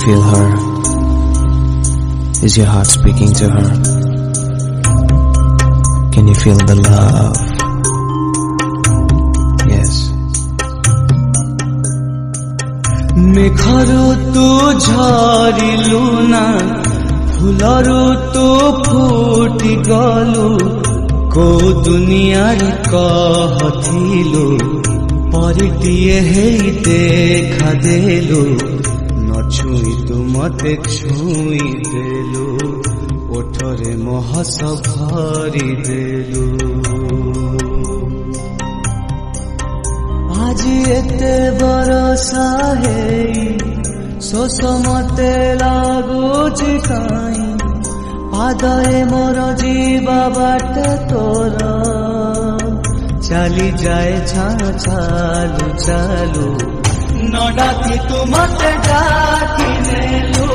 feel her? Is your heart speaking to her? Can you feel the love? Yes. मेघरू तू झरिलु ना फुलरू तू फुटी गलु को दुनियार कहथिलु परिटिए हेई देखा देलु नछुई तू मते छुई देलु ओठरे महस भरी देलु आज एते बरसा हेई शोष मते लागुछि काई पादरे मोर जीवा बाटे तोर चली जाए चालू चालू न डाकी तू मते डाकी नेलु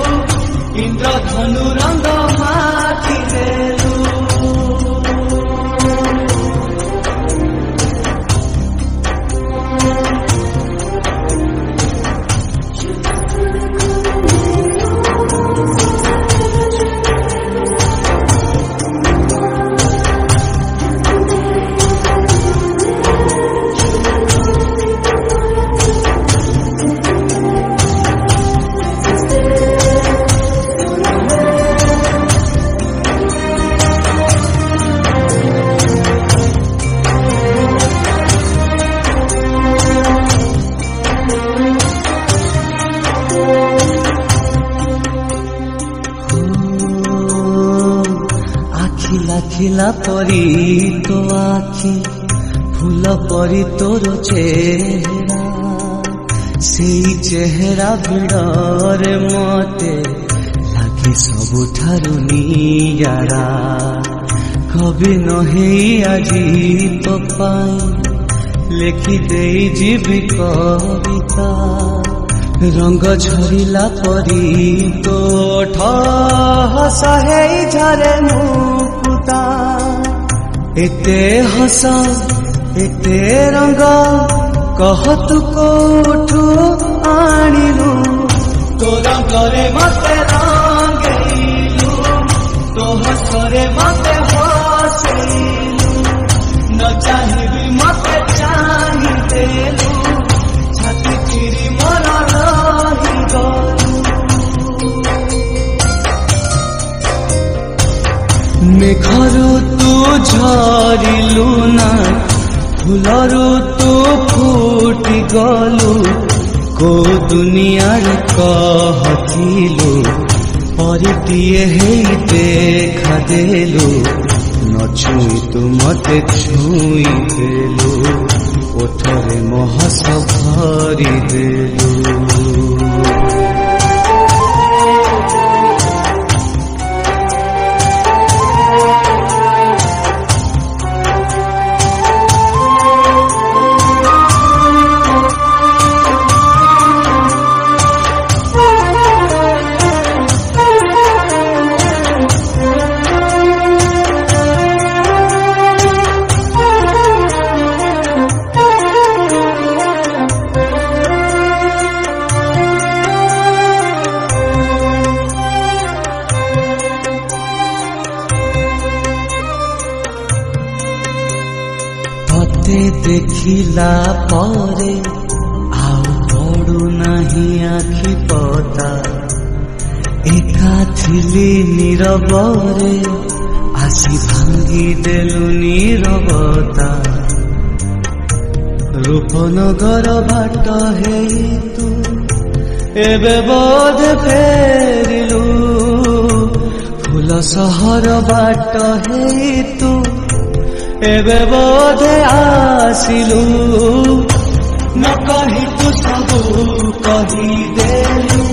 इंद्रधनु रंग माखी नेलु खिला खिला परी तो आखि फूल परी तोर चेहरा से चेहरा भिड़रे मते लागे सबुठारु नियारा कभी नहे आजी तो पाई लेखि दे जीवी कविता रंग झरिला परी तो हसा है झरे मुकुता एते हस एते रंग कह तू कोठू आनिलु तो रंगरे मते रंगेलु तो हसरे मते हसेलु न चाहिबी मते चाहि देलु छाती चिरी मोर रही गलु मेघरू तू झरिलु ना फुलरू तू फुटी गलु को दुनियार कहथिलु परिटिए हेई देखा देलु नछुई तू मते छुई देलु ओठरे महस भरी देलु तते देखिला परे आउ पड़ू नाही आखि पता एका थिली नीरबरे आसी भांगी देलु नीरबता रूपनगर बाट हेई तू एबे बोध फेरिलु फूल सहर बाट हेई तू एबे बोधे आसिलु न कही तू सबू कही देलु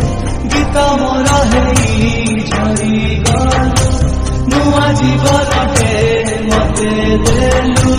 गीत मोर हेई झरी गलु नुआ जीवनटे मते देलु